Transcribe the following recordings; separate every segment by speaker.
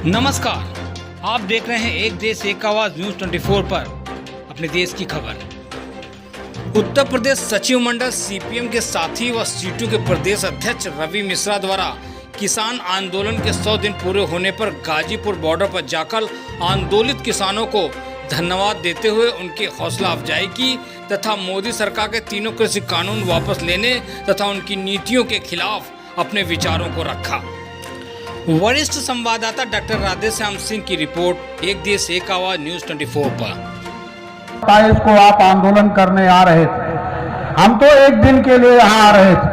Speaker 1: नमस्कार, आप देख रहे हैं एक देश एक आवाज न्यूज 24 पर अपने देश की खबर। उत्तर प्रदेश सचिव मंडल सीपीएम के साथी व सीटू के प्रदेश अध्यक्ष रवि मिश्रा द्वारा किसान आंदोलन के 100 दिन पूरे होने पर गाजीपुर बॉर्डर पर जाकर आंदोलित किसानों को धन्यवाद देते हुए उनकी हौसला अफजाई की तथा मोदी सरकार के तीनों कृषि कानून वापस लेने तथा उनकी नीतियों के खिलाफ अपने विचारों को रखा। वरिष्ठ संवाददाता डॉक्टर राधेश्याम सिंह की रिपोर्ट, एक देश एक आवाज न्यूज 24 पर।
Speaker 2: 27 को आप आंदोलन करने आ रहे थे, हम तो एक दिन के लिए यहाँ आ रहे थे,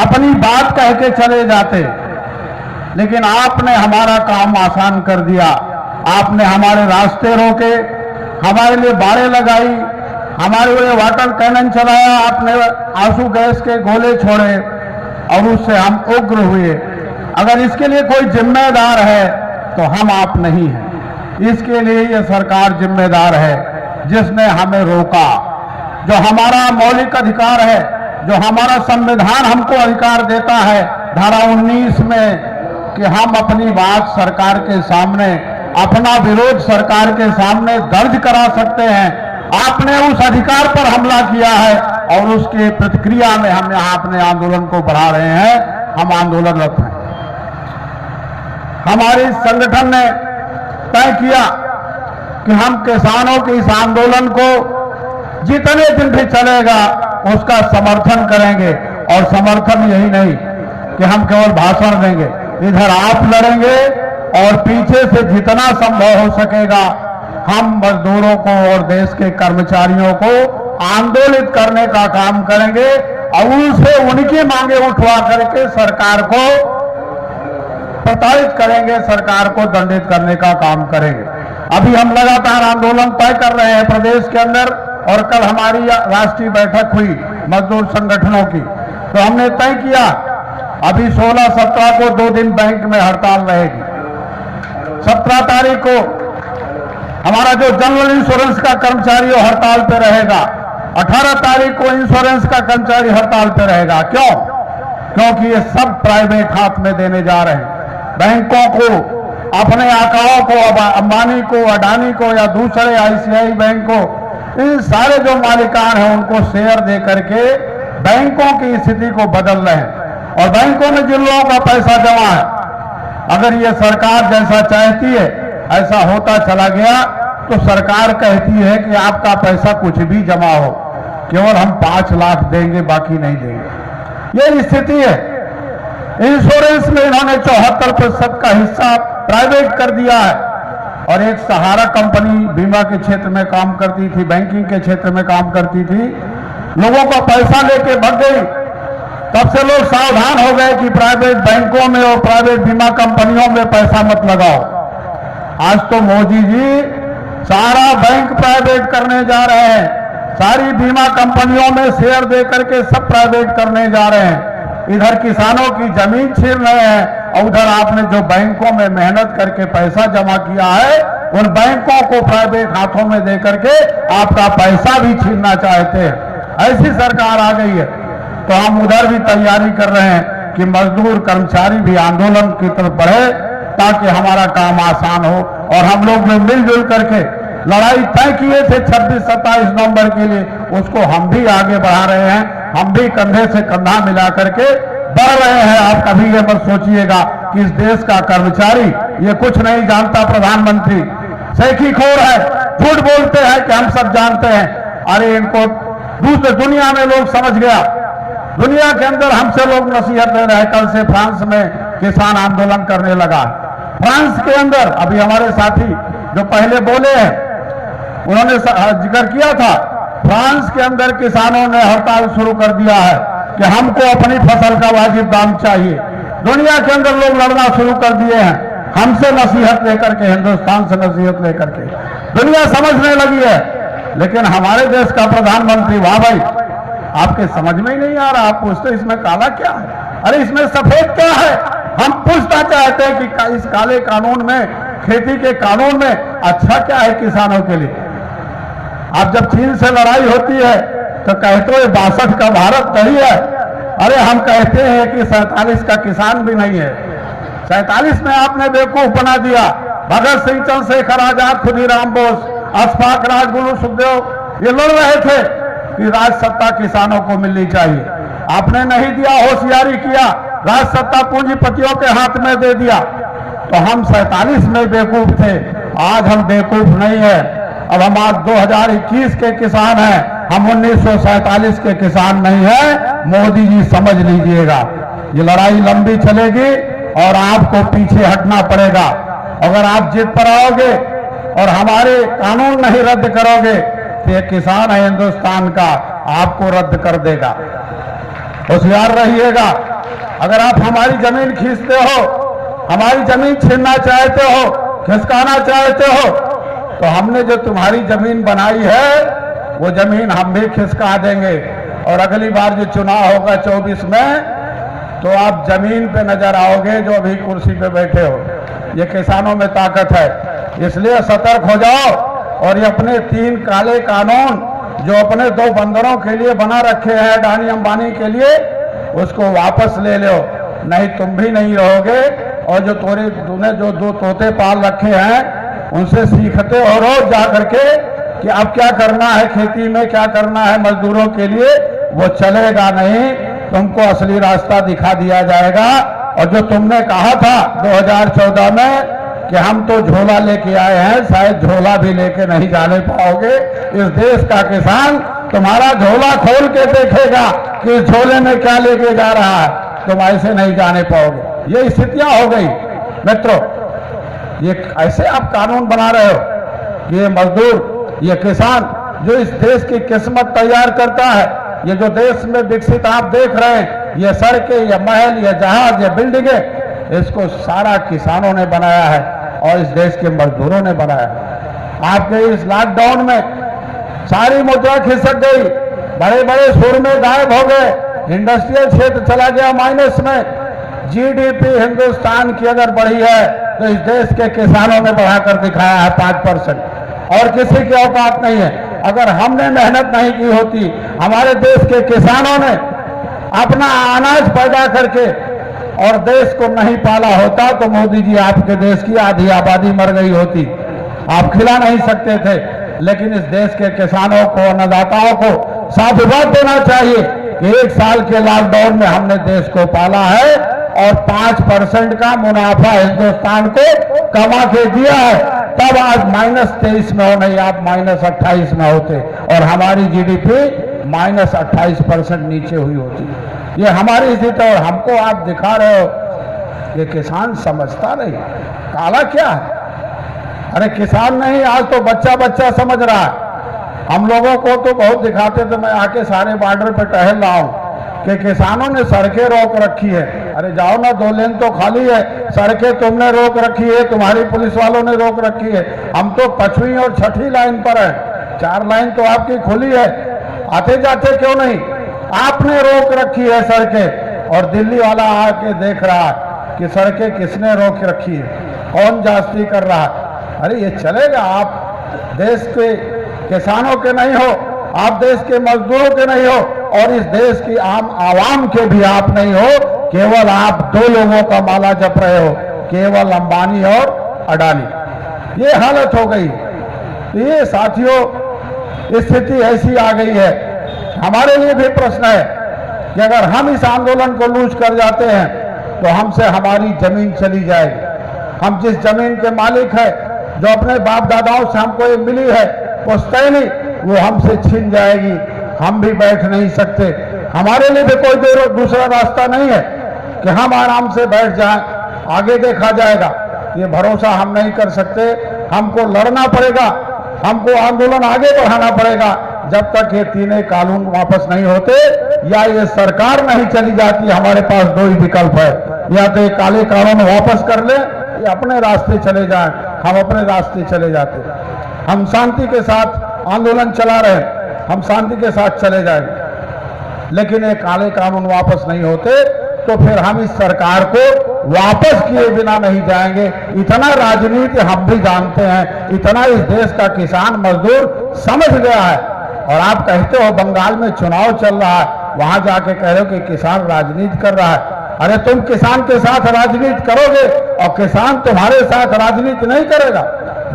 Speaker 2: अपनी बात कह के चले जाते, लेकिन आपने हमारा काम आसान कर दिया। आपने हमारे रास्ते रोके, हमारे लिए बाड़े लगाई, हमारे लिए वाटर कैनन चलाया, आपने आंसू गैस के गोले छोड़े और उससे हम उग्र हुए। अगर इसके लिए कोई जिम्मेदार है तो हम आप नहीं हैं, इसके लिए ये सरकार जिम्मेदार है जिसने हमें रोका। जो हमारा मौलिक अधिकार है, जो हमारा संविधान हमको अधिकार देता है धारा 19 में कि हम अपनी बात सरकार के सामने, अपना विरोध सरकार के सामने दर्ज करा सकते हैं, आपने उस अधिकार पर हमला किया है और उसके प्रतिक्रिया में हम यहाँ अपने आंदोलन को बढ़ा रहे हैं। हम आंदोलनरत हैं। हमारे संगठन ने तय किया कि हम किसानों के इस आंदोलन को जितने दिन भी चलेगा उसका समर्थन करेंगे। और समर्थन यही नहीं कि हम केवल भाषण देंगे, इधर आप लड़ेंगे और पीछे से जितना संभव हो सकेगा हम मजदूरों को और देश के कर्मचारियों को आंदोलित करने का काम करेंगे और उनसे उनकी मांगे उठवा करके सरकार को प्रताड़ित करेंगे, सरकार को दंडित करने का काम करेंगे। अभी हम लगातार आंदोलन तय कर रहे हैं प्रदेश के अंदर और कल हमारी राष्ट्रीय बैठक हुई मजदूर संगठनों की, तो हमने तय किया अभी 16-17 को 2 दिन बैंक में हड़ताल रहेगी। 17 तारीख को हमारा जो जनरल इंश्योरेंस का कर्मचारी हड़ताल पे रहेगा, 18 तारीख को इंश्योरेंस का कर्मचारी हड़ताल पे रहेगा। क्यों? क्योंकि ये सब प्राइवेट हाथ में देने जा रहे हैं। बैंकों को, अपने आकाओं को, अंबानी को, अडानी को या दूसरे आईसीआई बैंक को, इन सारे जो मालिकान हैं उनको शेयर दे करके बैंकों की स्थिति को बदल रहे हैं। और बैंकों में जिन लोगों का पैसा जमा है, अगर ये सरकार जैसा चाहती है ऐसा होता चला गया तो सरकार कहती है कि आपका पैसा कुछ भी जमा हो, केवल हम 5 लाख देंगे, बाकी नहीं देंगे। ये स्थिति है। इंश्योरेंस में इन्होंने 74% का हिस्सा प्राइवेट कर दिया है। और एक सहारा कंपनी बीमा के क्षेत्र में काम करती थी, बैंकिंग के क्षेत्र में काम करती थी, लोगों का पैसा लेके भाग गई। तब से लोग सावधान हो गए कि प्राइवेट बैंकों में और प्राइवेट बीमा कंपनियों में पैसा मत लगाओ। आज तो मोदी जी सारा बैंक प्राइवेट करने जा रहे हैं, सारी बीमा कंपनियों में शेयर दे करके सब प्राइवेट करने जा रहे हैं। इधर किसानों की जमीन छीन रहे हैं और उधर आपने जो बैंकों में मेहनत करके पैसा जमा किया है उन बैंकों को प्राइवेट हाथों में दे करके आपका पैसा भी छीनना चाहते हैं। ऐसी सरकार आ गई है। तो हम उधर भी तैयारी कर रहे हैं कि मजदूर कर्मचारी भी आंदोलन की तरफ बढ़े ताकि हमारा काम आसान हो। और हम लोग में मिलजुल करके लड़ाई तय किए थे 26-27 नवंबर के लिए, उसको हम भी आगे बढ़ा रहे हैं। हम भी कंधे से कंधा मिला करके बढ़ रहे हैं। आप कभी ये मत सोचिएगा कि इस देश का कर्मचारी ये कुछ नहीं जानता, प्रधानमंत्री सेखीखोर है, झूठ बोलते हैं कि हम सब जानते हैं। अरे इनको दूसरे दुनिया में लोग समझ गया, दुनिया के अंदर हमसे लोग नसीहत दे रहे हैं। कल से फ्रांस में किसान आंदोलन करने लगा। फ्रांस के अंदर अभी हमारे साथी जो पहले बोले हैं उन्होंने जिक्र किया था, फ्रांस के अंदर किसानों ने हड़ताल शुरू कर दिया है कि हमको अपनी फसल का वाजिब दाम चाहिए। दुनिया के अंदर लोग लड़ना शुरू कर दिए हैं, हमसे नसीहत लेकर के, हिंदुस्तान से नसीहत लेकर के दुनिया समझने लगी है। लेकिन हमारे देश का प्रधानमंत्री, वाह भाई, आपके समझ में ही नहीं आ रहा। आप पूछते इसमें काला क्या है, अरे इसमें सफेद क्या है। हम पूछना चाहते हैं कि इस काले कानून में, खेती के कानून में अच्छा क्या है किसानों के लिए। अब जब चीन से लड़ाई होती है तो कहते हो 62 का भारत नहीं है। अरे हम कहते हैं कि 47 का किसान भी नहीं है। 47 में आपने बेवकूफ बना दिया। भगत सिंह, चंद्रशेखर आजाद, खुदीराम बोस, अशफाक, राजगुरु, सुखदेव ये लड़ रहे थे कि राज सत्ता किसानों को मिलनी चाहिए। आपने नहीं दिया, होशियारी किया, राज सत्ता पूंजीपतियों के हाथ में दे दिया। तो हम 47 में बेवकूफ थे, आज हम बेवकूफ नहीं है। अब हम आज 2021 के किसान हैं, हम 1947 के किसान नहीं हैं। मोदी जी समझ लीजिएगा, ये लड़ाई लंबी चलेगी और आपको पीछे हटना पड़ेगा। अगर आप जिद पर आओगे और हमारे कानून नहीं रद्द करोगे तो ये किसान है हिंदुस्तान का, आपको रद्द कर देगा। होशियार रहिएगा। अगर आप हमारी जमीन खींचते हो, हमारी जमीन छीनना चाहते हो, खिसकाना चाहते हो, तो हमने जो तुम्हारी जमीन बनाई है वो जमीन हम भी खिसका देंगे। और अगली बार जो चुनाव होगा 24 में, तो आप जमीन पे नजर आओगे जो अभी कुर्सी पे बैठे हो। ये किसानों में ताकत है, इसलिए सतर्क हो जाओ और ये अपने 3 काले कानून जो अपने 2 बंदरों के लिए बना रखे हैं, अडानी अंबानी के लिए, उसको वापस ले लो, नहीं तुम भी नहीं रहोगे। और जो तूने जो 2 तोते पाल रखे हैं उनसे सीखते हो रोज जा करके कि अब क्या करना है, खेती में क्या करना है मजदूरों के लिए, वो चलेगा नहीं। तुमको असली रास्ता दिखा दिया जाएगा। और जो तुमने कहा था 2014 में कि हम तो झोला लेके आए हैं, शायद झोला भी लेके नहीं जाने पाओगे। इस देश का किसान तुम्हारा झोला खोल के देखेगा कि इस झोले में क्या लेके जा रहा है, तुम ऐसे नहीं जाने पाओगे। ये स्थितियां हो गई मित्रों। ये ऐसे आप कानून बना रहे हो कि ये मजदूर, ये किसान जो इस देश की किस्मत तैयार करता है, ये जो देश में विकसित आप देख रहे हैं, ये सड़कें, ये महल, ये जहाज, ये बिल्डिंगें, इसको सारा किसानों ने बनाया है और इस देश के मजदूरों ने बनाया है। आपके इस लॉकडाउन में सारी मुद्रा खिसक गई, बड़े बड़े सुरमे गायब हो गए, इंडस्ट्रियल क्षेत्र चला गया माइनस में। जीडीपी हिंदुस्तान की अगर बढ़ी है तो इस देश के किसानों ने बढ़ाकर दिखाया है 5%। और किसी की औकात नहीं है। अगर हमने मेहनत नहीं की होती, हमारे देश के किसानों ने अपना अनाज पैदा करके और देश को नहीं पाला होता, तो मोदी जी आपके देश की आधी आबादी मर गई होती, आप खिला नहीं सकते थे। लेकिन इस देश के किसानों को, अन्नदाताओं को साधुवाद देना चाहिए कि 1 साल के लॉकडाउन में हमने देश को पाला है और 5% का मुनाफा हिंदुस्तान को कमा के दिया है। तब आज -23 में हो, नहीं आप -28 में होते और हमारी जीडीपी -28% नीचे हुई होती। ये हमारी स्थिति। और हमको आप दिखा रहे हो ये किसान समझता नहीं काला क्या है। अरे किसान नहीं, आज तो बच्चा बच्चा समझ रहा है। हम लोगों को तो बहुत दिखाते थे, मैं आके सारे बॉर्डर पे टहल रहा हूं कि किसानों ने सड़कें रोक रखी है। अरे जाओ ना, 2 लेन तो खाली है, सड़कें तुमने रोक रखी है, तुम्हारी पुलिस वालों ने रोक रखी है। हम तो 5वीं और 6ठी लाइन पर है, 4 लाइन तो आपकी खुली है, आते जाते क्यों नहीं? आपने रोक रखी है सड़कें और दिल्ली वाला आके देख रहा है कि सड़कें किसने रोक रखी है, कौन जास्ती कर रहा है। अरे ये चलेगा? आप देश के किसानों के नहीं हो, आप देश के मजदूरों के नहीं हो और इस देश की आम आवाम के भी आप नहीं हो। केवल आप 2 लोगों का माला जप रहे हो, केवल अंबानी और अडानी। ये हालत हो गई। ये साथियों स्थिति ऐसी आ गई है। हमारे लिए भी प्रश्न है कि अगर हम इस आंदोलन को लूज कर जाते हैं तो हमसे हमारी जमीन चली जाएगी। हम जिस जमीन के मालिक है, जो अपने बाप दादाओं से हमको ये मिली है पुश्तैनी, वो हमसे छीन जाएगी। हम भी बैठ नहीं सकते। हमारे लिए भी कोई दूसरा रास्ता नहीं है कि हम आराम से बैठ जाएं, आगे देखा जाएगा। ये भरोसा हम नहीं कर सकते। हमको लड़ना पड़ेगा, हमको आंदोलन आगे बढ़ाना पड़ेगा जब तक ये 3 कानून वापस नहीं होते या ये सरकार नहीं चली जाती। हमारे पास 2 ही विकल्प है, या तो ये काले कानून वापस कर ले या अपने रास्ते चले जाएं। हम अपने रास्ते चले जाते, हम शांति के साथ आंदोलन चला रहे, हम शांति के साथ चले जाएंगे। लेकिन ये काले कानून वापस नहीं होते तो फिर हम इस सरकार को वापस किए बिना नहीं जाएंगे। इतना राजनीति हम भी जानते हैं, इतना इस देश का किसान मजदूर समझ गया है। और आप कहते हो बंगाल में चुनाव चल रहा है, वहां जाके कह रहे हो कि किसान राजनीति कर रहा है। अरे तुम किसान के साथ राजनीति करोगे और किसान तुम्हारे साथ राजनीति नहीं करेगा।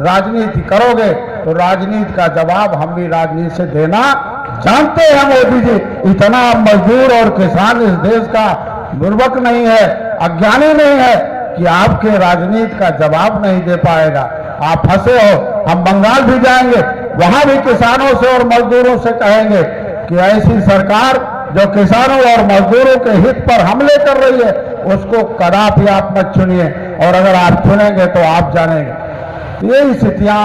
Speaker 2: राजनीति करोगे तो राजनीति का जवाब हम भी राजनीति से देना जानते हैं। मोदी जी इतना मजदूर और किसान इस देश का बुर्बक नहीं है, अज्ञानी नहीं है कि आपके राजनीति का जवाब नहीं दे पाएगा। आप फंसे हो। हम बंगाल भी जाएंगे, वहां भी किसानों से और मजदूरों से कहेंगे कि ऐसी सरकार जो किसानों और मजदूरों के हित पर हमले कर रही है उसको कदापि आप मत चुनिए, और अगर आप चुनेंगे तो आप जानेंगे। ये स्थितियां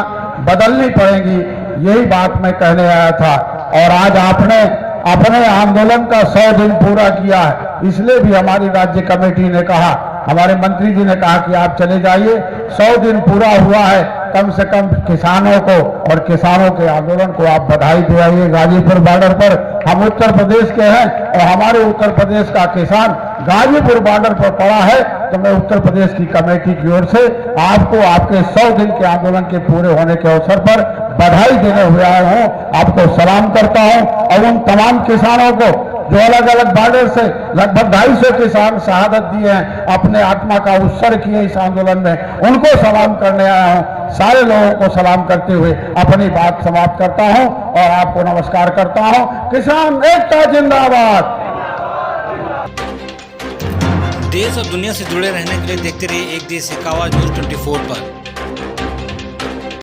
Speaker 2: बदलनी पड़ेंगी, यही बात मैं कहने आया था। और आज आपने अपने आंदोलन का 100 दिन पूरा किया है, इसलिए भी हमारी राज्य कमेटी ने कहा, हमारे मंत्री जी ने कहा कि आप चले जाइए। 100 दिन पूरा हुआ है, कम से कम किसानों को और किसानों के आंदोलन को आप बधाई दिलाइए। गाजीपुर बॉर्डर पर हम उत्तर प्रदेश के हैं और हमारे उत्तर प्रदेश का किसान गाजीपुर बॉर्डर पर पड़ा है, तो मैं उत्तर प्रदेश की कमेटी की ओर से आपको आपके 100 दिन के आंदोलन के पूरे होने के अवसर पर बधाई देने हुए आया हूं। आपको सलाम करता हूं और उन तमाम किसानों को जो अलग अलग बॉर्डर से लगभग 250 किसान शहादत दिए हैं, अपने आत्मा का उत्सर्ग किए इस आंदोलन में, उनको सलाम करने आया हूं। सारे लोगों को सलाम करते हुए अपनी बात समाप्त करता हूं और आपको नमस्कार करता हूं। किसान एकता जिंदाबाद।
Speaker 1: देश और दुनिया से जुड़े रहने के लिए देखते रहिए एक देश एक आवाज न्यूज़ 24 पर।